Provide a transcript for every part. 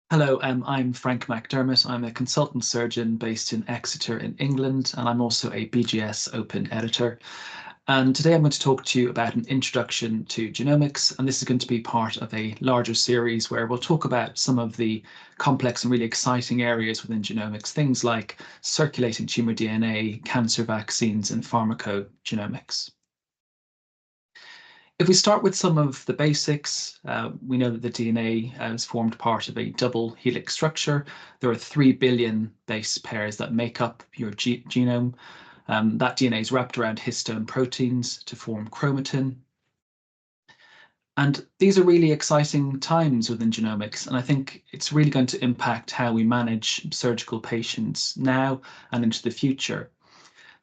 Hello, I'm Frank McDermott. I'm a consultant surgeon based in Exeter in England, and I'm also a BGS Open editor. And today I'm going to talk to you about an introduction to genomics, and this is going to be part of a larger series where we'll talk about some of the complex and really exciting areas within genomics, things like circulating tumor DNA, cancer vaccines, and pharmacogenomics. If we start with some of the basics, we know that the DNA is formed part of a double helix structure. There are 3 billion base pairs that make up your genome. That DNA is wrapped around histone proteins to form chromatin. And these are really exciting times within genomics. And I think it's really going to impact how we manage surgical patients now and into the future.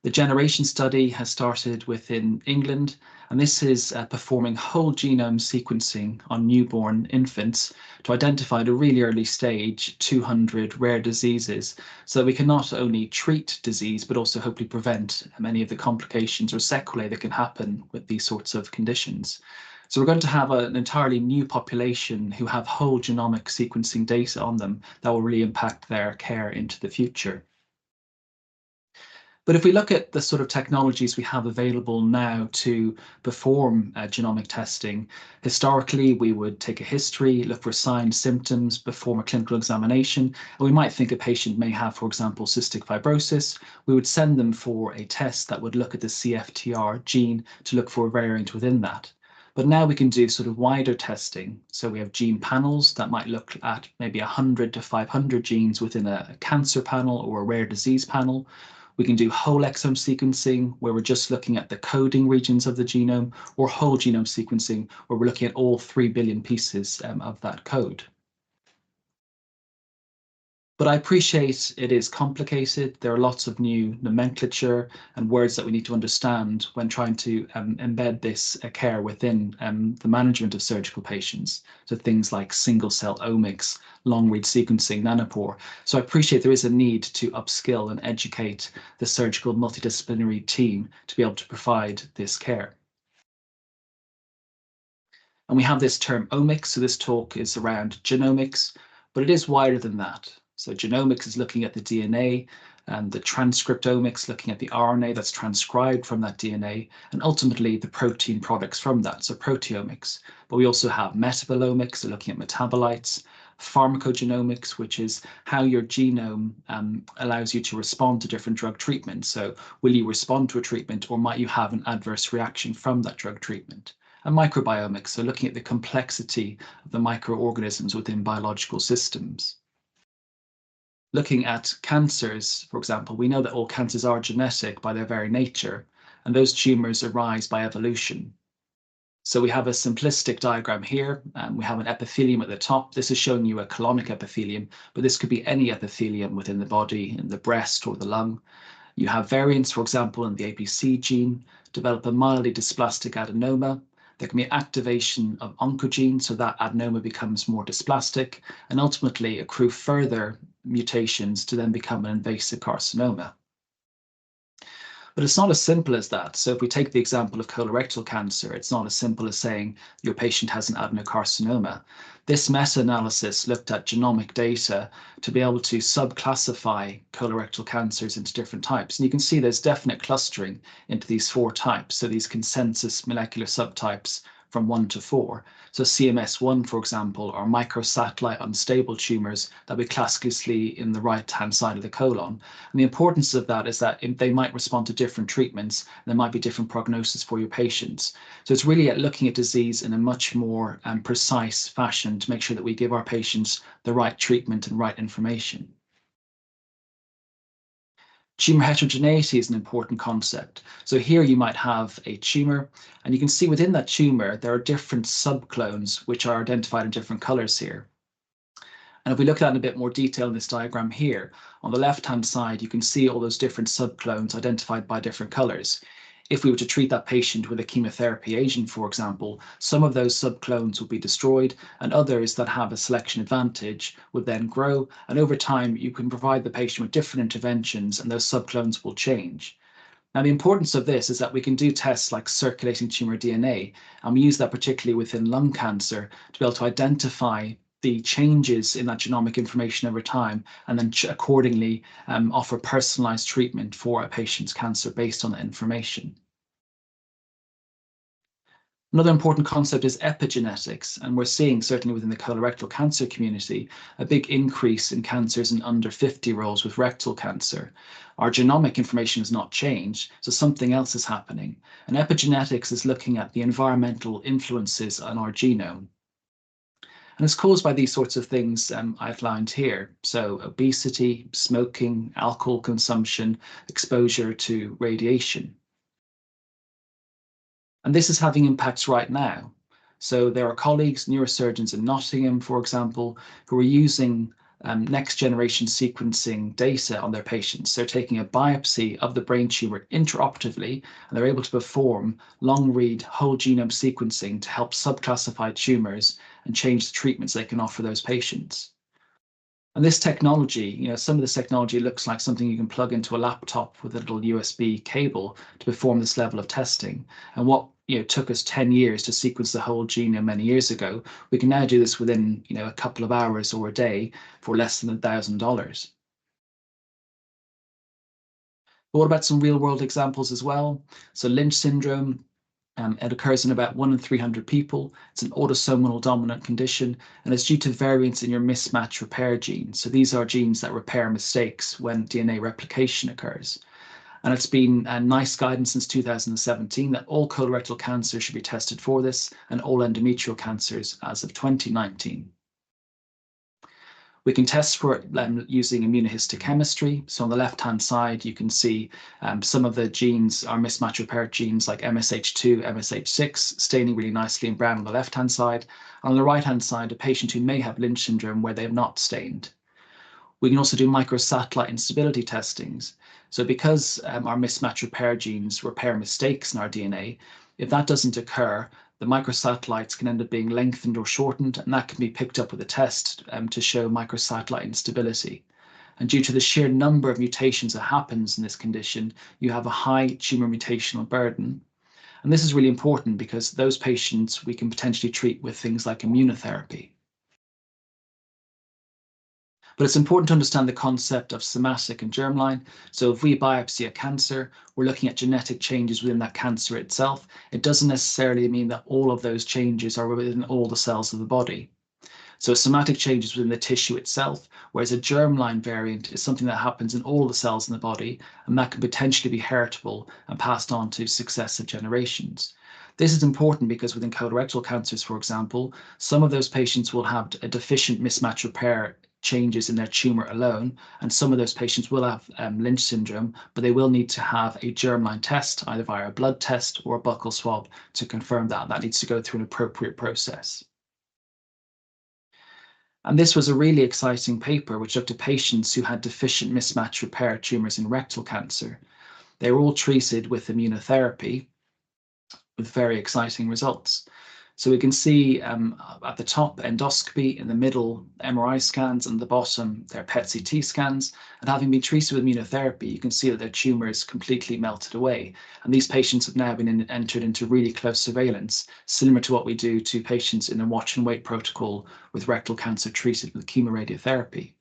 The Generation study has started within England, and this is performing whole genome sequencing on newborn infants to identify at a really early stage 200 rare diseases so that we can not only treat disease, but also hopefully prevent many of the complications or sequelae that can happen with these sorts of conditions. So we're going to have an entirely new population who have whole genomic sequencing data on them that will really impact their care into the future. But if we look at the sort of technologies we have available now to perform genomic testing, historically we would take a history, look for signs, symptoms, perform a clinical examination, and we might think a patient may have, for example, cystic fibrosis. We would send them for a test that would look at the CFTR gene to look for a variant within that. But now we can do sort of wider testing. So we have gene panels that might look at maybe 100 to 500 genes within a cancer panel or a rare disease panel. We can do whole exome sequencing, where we're just looking at the coding regions of the genome, or whole genome sequencing, where we're looking at all 3 billion pieces of that code. But I appreciate it is complicated. There are lots of new nomenclature and words that we need to understand when trying to embed this care within the management of surgical patients. So things like single cell omics, long read sequencing, nanopore. So I appreciate there is a need to upskill and educate the surgical multidisciplinary team to be able to provide this care. And we have this term omics, so this talk is around genomics, but it is wider than that. So genomics is looking at the DNA, and the transcriptomics looking at the RNA that's transcribed from that DNA, and ultimately the protein products from that, so proteomics. But we also have metabolomics, so looking at metabolites, pharmacogenomics, which is how your genome allows you to respond to different drug treatments. So will you respond to a treatment, or might you have an adverse reaction from that drug treatment? And microbiomics, so looking at the complexity of the microorganisms within biological systems. Looking at cancers, for example, we know that all cancers are genetic by their very nature, and those tumors arise by evolution. So we have a simplistic diagram here. We have an epithelium at the top. This is showing you a colonic epithelium, but this could be any epithelium within the body, in the breast or the lung. You have variants, for example, in the APC gene, develop a mildly dysplastic adenoma. There can be activation of oncogenes, so that adenoma becomes more dysplastic, and ultimately accrue further mutations to then become an invasive carcinoma. But it's not as simple as that. So if we take the example of colorectal cancer, it's not as simple as saying your patient has an adenocarcinoma. This meta-analysis looked at genomic data to be able to subclassify colorectal cancers into different types. And you can see there's definite clustering into these 4 types. So these consensus molecular subtypes from 1 to 4. So CMS1, for example, are microsatellite unstable tumors that we classically see in the right-hand side of the colon. And the importance of that is that they might respond to different treatments, and there might be different prognosis for your patients. So it's really at looking at disease in a much more precise fashion to make sure that we give our patients the right treatment and right information. Tumor heterogeneity is an important concept. So here you might have a tumor, and you can see within that tumor, there are different subclones which are identified in different colors here. And if we look at that in a bit more detail in this diagram here, on the left-hand side, you can see all those different subclones identified by different colors. If we were to treat that patient with a chemotherapy agent, for example, some of those subclones would be destroyed, and others that have a selection advantage would then grow. And over time, you can provide the patient with different interventions, and those subclones will change. Now, the importance of this is that we can do tests like circulating tumor DNA, and we use that particularly within lung cancer to be able to identify the changes in that genomic information over time, and then accordingly offer personalized treatment for a patient's cancer based on that information. Another important concept is epigenetics, and we're seeing, certainly within the colorectal cancer community, a big increase in cancers in under 50-year-olds with rectal cancer. Our genomic information has not changed, so something else is happening. And epigenetics is looking at the environmental influences on our genome. And it's caused by these sorts of things outlined here. So obesity, smoking, alcohol consumption, exposure to radiation. And this is having impacts right now. So there are colleagues, neurosurgeons in Nottingham, for example, who are using next generation sequencing data on their patients. They're taking a biopsy of the brain tumor intraoperatively, and they're able to perform long read whole genome sequencing to help subclassify tumors and change the treatments they can offer those patients. And this technology, some of this technology looks like something you can plug into a laptop with a little USB cable to perform this level of testing. And what took us 10 years to sequence the whole genome many years ago, we can now do this within a couple of hours or a day for less than $1,000. But what about some real world examples as well? So Lynch syndrome, it occurs in about 1 in 300 people. It's an autosomal dominant condition, and it's due to variants in your mismatch repair genes. So these are genes that repair mistakes when DNA replication occurs. And it's been a nice guidance since 2017 that all colorectal cancer should be tested for this, and all endometrial cancers as of 2019. We can test for it using immunohistochemistry. So on the left-hand side, you can see some of the genes are mismatch repair genes like MSH2, MSH6, staining really nicely in brown on the left-hand side. And on the right-hand side, a patient who may have Lynch syndrome where they have not stained. We can also do microsatellite instability testings. So because our mismatch repair genes repair mistakes in our DNA, if that doesn't occur, the microsatellites can end up being lengthened or shortened, and that can be picked up with a test to show microsatellite instability. And due to the sheer number of mutations that happens in this condition, you have a high tumor mutational burden. And this is really important because those patients we can potentially treat with things like immunotherapy. But it's important to understand the concept of somatic and germline. So if we biopsy a cancer, we're looking at genetic changes within that cancer itself. It doesn't necessarily mean that all of those changes are within all the cells of the body. So somatic changes within the tissue itself, whereas a germline variant is something that happens in all the cells in the body, and that can potentially be heritable and passed on to successive generations. This is important because within colorectal cancers, for example, some of those patients will have a deficient mismatch repair changes in their tumor alone, and some of those patients will have Lynch syndrome, but they will need to have a germline test, either via a blood test or a buccal swab, to confirm that. That needs to go through an appropriate process. And this was a really exciting paper which looked at patients who had deficient mismatch repair tumors in rectal cancer. They were all treated with immunotherapy with very exciting results. So we can see at the top endoscopy, in the middle MRI scans, and the bottom their PET-CT scans. And having been treated with immunotherapy, you can see that their tumor is completely melted away. And these patients have now been entered into really close surveillance, similar to what we do to patients in a watch and wait protocol with rectal cancer treated with chemoradiotherapy.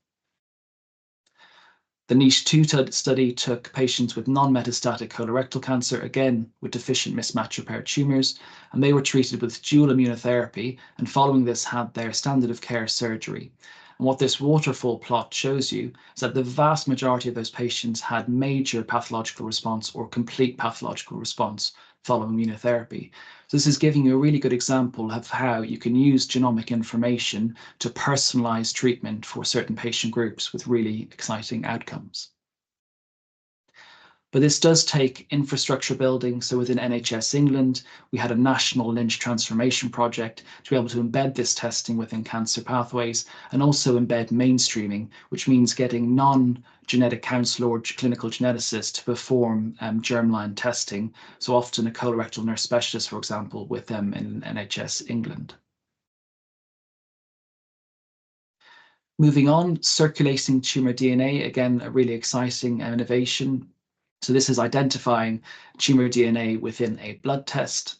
The NICHE-2 study took patients with non-metastatic colorectal cancer, again with deficient mismatch repair tumors, and they were treated with dual immunotherapy, and following this had their standard of care surgery. And what this waterfall plot shows you is that the vast majority of those patients had major pathological response or complete pathological response following immunotherapy. So this is giving you a really good example of how you can use genomic information to personalize treatment for certain patient groups with really exciting outcomes. But this does take infrastructure building. So within NHS England, we had a national Lynch transformation project to be able to embed this testing within cancer pathways, and also embed mainstreaming, which means getting non-genetic counsellor or clinical geneticists to perform germline testing. So often a colorectal nurse specialist, for example, with them in NHS England. Moving on, circulating tumour DNA, again, a really exciting innovation. So this is identifying tumor DNA within a blood test.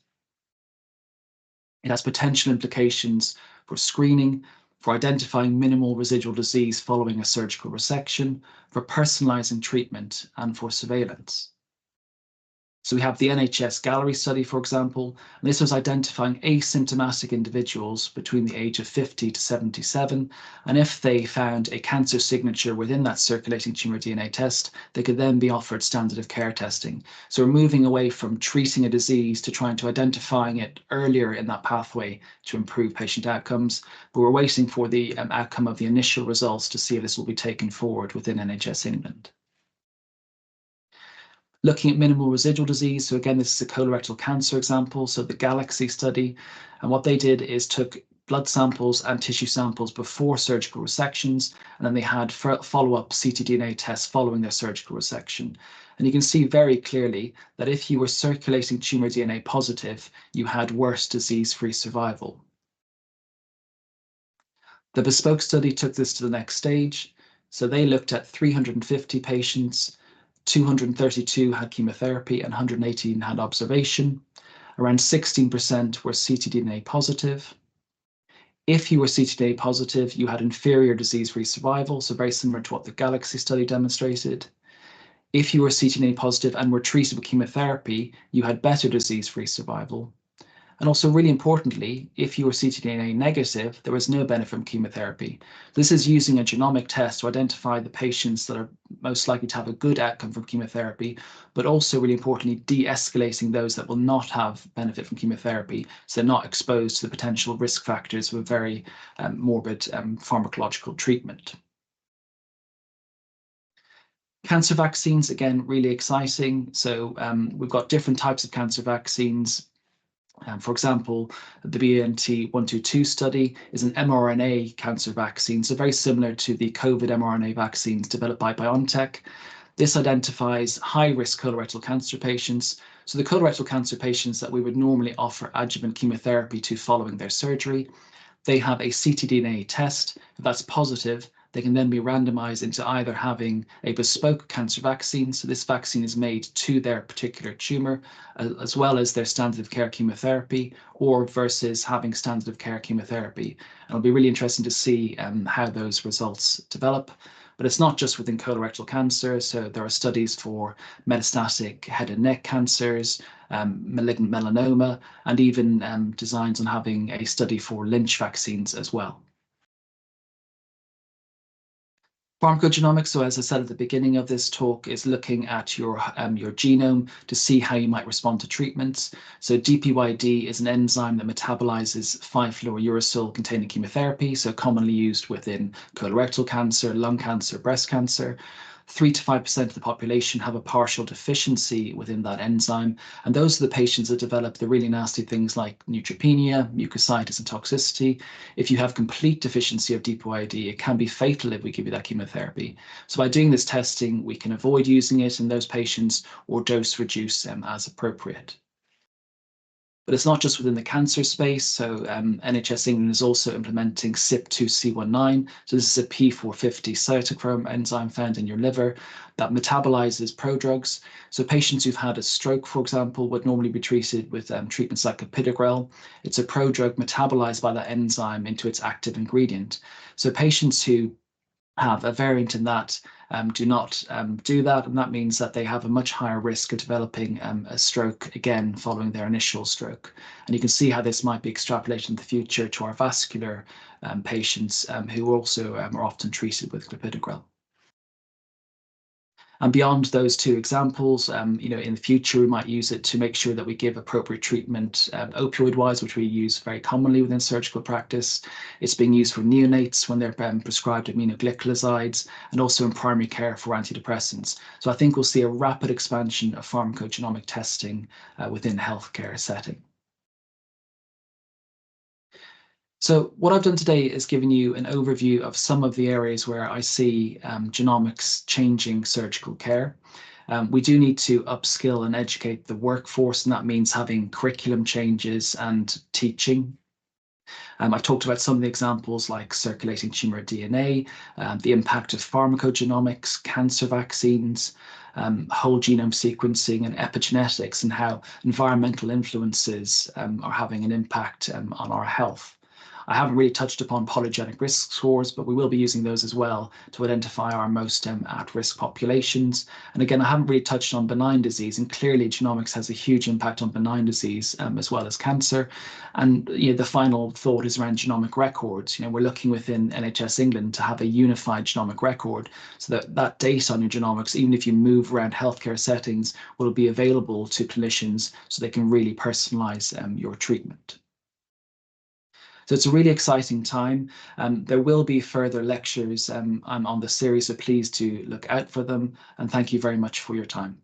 It has potential implications for screening, for identifying minimal residual disease following a surgical resection, for personalising treatment, and for surveillance. So we have the NHS Gallery study, for example, and this was identifying asymptomatic individuals between the age of 50 to 77. And if they found a cancer signature within that circulating tumour DNA test, they could then be offered standard of care testing. So we're moving away from treating a disease to trying to identifying it earlier in that pathway to improve patient outcomes. But we're waiting for the outcome of the initial results to see if this will be taken forward within NHS England. Looking at minimal residual disease. So again, this is a colorectal cancer example. So the Galaxy study, and what they did is took blood samples and tissue samples before surgical resections, and then they had follow-up ctDNA tests following their surgical resection. And you can see very clearly that if you were circulating tumour DNA positive, you had worse disease-free survival. The Bespoke study took this to the next stage. So they looked at 350 patients, 232 had chemotherapy and 118 had observation. Around 16% were ctDNA positive. If you were ctDNA positive, you had inferior disease-free survival, so very similar to what the Galaxy study demonstrated. If you were ctDNA positive and were treated with chemotherapy, you had better disease-free survival. And also, really importantly, if you were ctDNA negative, there was no benefit from chemotherapy. This is using a genomic test to identify the patients that are most likely to have a good outcome from chemotherapy, but also, really importantly, de-escalating those that will not have benefit from chemotherapy, so they're not exposed to the potential risk factors of a very morbid pharmacological treatment. Cancer vaccines, again, really exciting. So we've got different types of cancer vaccines. For example, the BNT122 study is an mRNA cancer vaccine, so very similar to the COVID mRNA vaccines developed by BioNTech. This identifies high-risk colorectal cancer patients. So the colorectal cancer patients that we would normally offer adjuvant chemotherapy to following their surgery, they have a ctDNA test. If that's positive, they can then be randomized into either having a bespoke cancer vaccine, so this vaccine is made to their particular tumor, as well as their standard of care chemotherapy, or versus having standard of care chemotherapy. And it'll be really interesting to see how those results develop. But it's not just within colorectal cancer, so there are studies for metastatic head and neck cancers, malignant melanoma, and even designs on having a study for Lynch vaccines as well. Pharmacogenomics, so as I said at the beginning of this talk, is looking at your genome to see how you might respond to treatments. So DPYD is an enzyme that metabolizes 5-fluorouracil containing chemotherapy, so commonly used within colorectal cancer, lung cancer, breast cancer. 3 to 5% of the population have a partial deficiency within that enzyme. And those are the patients that develop the really nasty things like neutropenia, mucositis, and toxicity. If you have complete deficiency of DPYD, it can be fatal if we give you that chemotherapy. So by doing this testing, we can avoid using it in those patients or dose reduce them as appropriate. But it's not just within the cancer space. So NHS England is also implementing CYP2C19. So this is a P450 cytochrome enzyme found in your liver that metabolizes prodrugs. So patients who've had a stroke, for example, would normally be treated with treatments like clopidogrel. It's a prodrug metabolized by that enzyme into its active ingredient. So patients who have a variant in that do not do that, and that means that they have a much higher risk of developing a stroke again following their initial stroke. And you can see how this might be extrapolated in the future to our vascular patients who also are often treated with clopidogrel. And beyond those two examples, in the future, we might use it to make sure that we give appropriate treatment opioid-wise, which we use very commonly within surgical practice. It's being used for neonates when they're prescribed aminoglycosides, and also in primary care for antidepressants. So I think we'll see a rapid expansion of pharmacogenomic testing within healthcare setting. So what I've done today is given you an overview of some of the areas where I see genomics changing surgical care. We do need to upskill and educate the workforce, and that means having curriculum changes and teaching. I've talked about some of the examples like circulating tumour DNA, the impact of pharmacogenomics, cancer vaccines, whole genome sequencing and epigenetics, and how environmental influences are having an impact on our health. I haven't really touched upon polygenic risk scores, but we will be using those as well to identify our most at-risk populations. And again, I haven't really touched on benign disease, and clearly genomics has a huge impact on benign disease as well as cancer. And the final thought is around genomic records. We're looking within NHS England to have a unified genomic record so that that data on your genomics, even if you move around healthcare settings, will be available to clinicians so they can really personalize your treatment. So it's a really exciting time. There will be further lectures on the series, so please do look out for them. And thank you very much for your time.